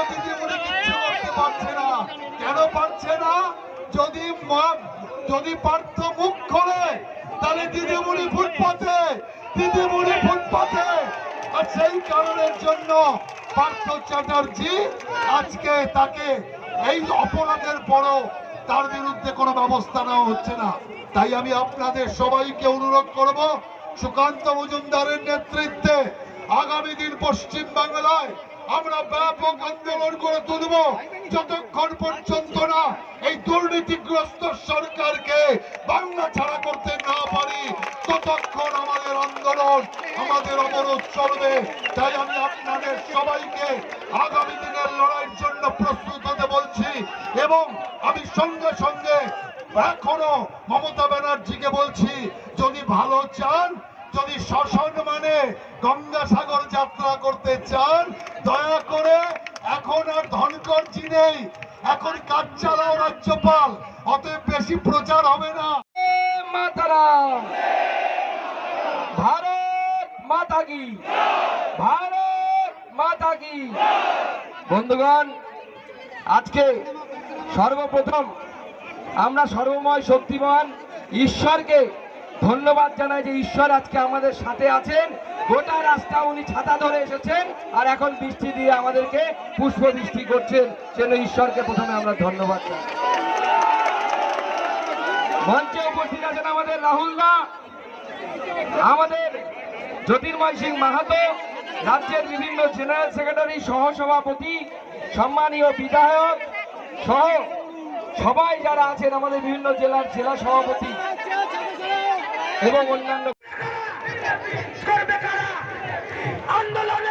দিদিমণি কিচ্ছু করতে পারছে না। কেন পারছে না? যদি পার্থ মুখ খোলে তাহলে দিদিমণি ফুটপাতে, দিদিমণি ফুটপাতে। আর সেই কারণের জন্য পার্থ চ্যাটার্জি আজকে তাকে এই অপরাধের পরও তার বিরুদ্ধে কোনো ব্যবস্থা নেওয়া হচ্ছে না। তাই আমি আপনাদের সবাইকে অনুরোধ করব, সুকান্ত মজুমদারের নেতৃত্বে আগামী দিন পশ্চিম বাংলায় আমরা ব্যাপক আন্দোলন করে তুলব। যতক্ষণ পর্যন্ত না এই দুর্নীতিগ্রস্ত সরকারকে বাংলা ছাড়া করতে না পারি, ততক্ষণ আমাদের আন্দোলন, আমাদের অবরোধ চলবে। তাই আমি আপনাদের সবাইকে আগামী দিনের লড়াইয়ের জন্য প্রস্তুত হতে বলছি। এবং আমি সঙ্গে সঙ্গে এখনো মমতা ব্যানার্জিকে বলছি, যদি ভালো চান, যদি শাসন মানে গঙ্গাসাগর যাত্রা করতে চান, দয়া করে এখন আর ধনকরজি নেই, এখন কাজ চালাও রাজ্যপাল, অতএব বেশি প্রচার হবে না। মাতারাম, ভারত মাতা কি, ভারত মাতা কি। বন্ধুগণ, আজকে সর্বপ্রথম আমরা সর্বময় শক্তিমান ঈশ্বরকে ধন্যবাদ জানাই যে ঈশ্বর আজকে আমাদের সাথে আছেন। গোটা রাস্তা উনি ছাতা ধরে এসেছেন আর এখন বৃষ্টি দিয়ে আমাদেরকে পুষ্প বৃষ্টি করছেন, সেজন্য ঈশ্বরকে প্রথমে আমরা ধন্যবাদ জানাই। মঞ্চে উপস্থিত আছেন আমাদের রাহুল দা, আমাদের জ্যোতির্ময় সিং মাহাতো, রাজ্যের বিভিন্ন জেনারেল সেক্রেটারি, সহসভাপতি, সম্মানীয় বিধায়ক সহ সবাই যারা আছেন, আমাদের বিভিন্ন জেলার জেলা সভাপতি এবং অন্যান্য। আন্দোলনে